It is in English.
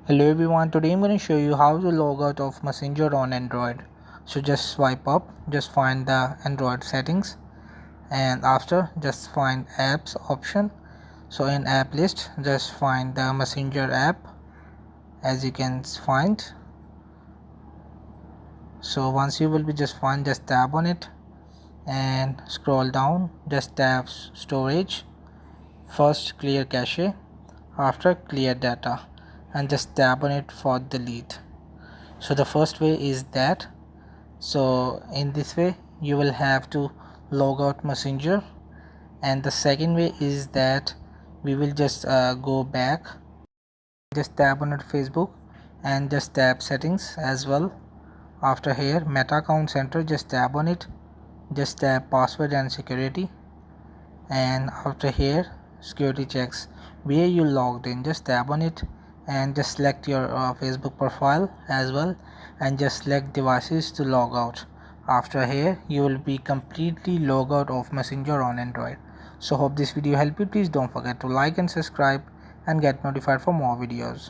Hello everyone, today I'm going to show you how to log out of Messenger on Android. So just swipe up, just find the Android settings, and after just find apps option. So in app list just find the Messenger app, as you can find. So once you will be just find, just tap on it and scroll down, just tap storage. First clear cache, after clear data, and just tap on it for delete. So the first way is that, so in this way you will have to log out Messenger, and the second way is that we will just go back, just tap on it Facebook and just tap settings as well. After here meta account center, just tap on it, just tap password and security, and after here security checks where you logged in, just tap on it and just select your Facebook profile as well, and just select devices to log out. After here you will be completely log out of Messenger on Android. So hope this video helped you. Please don't forget to like and subscribe and get notified for more videos.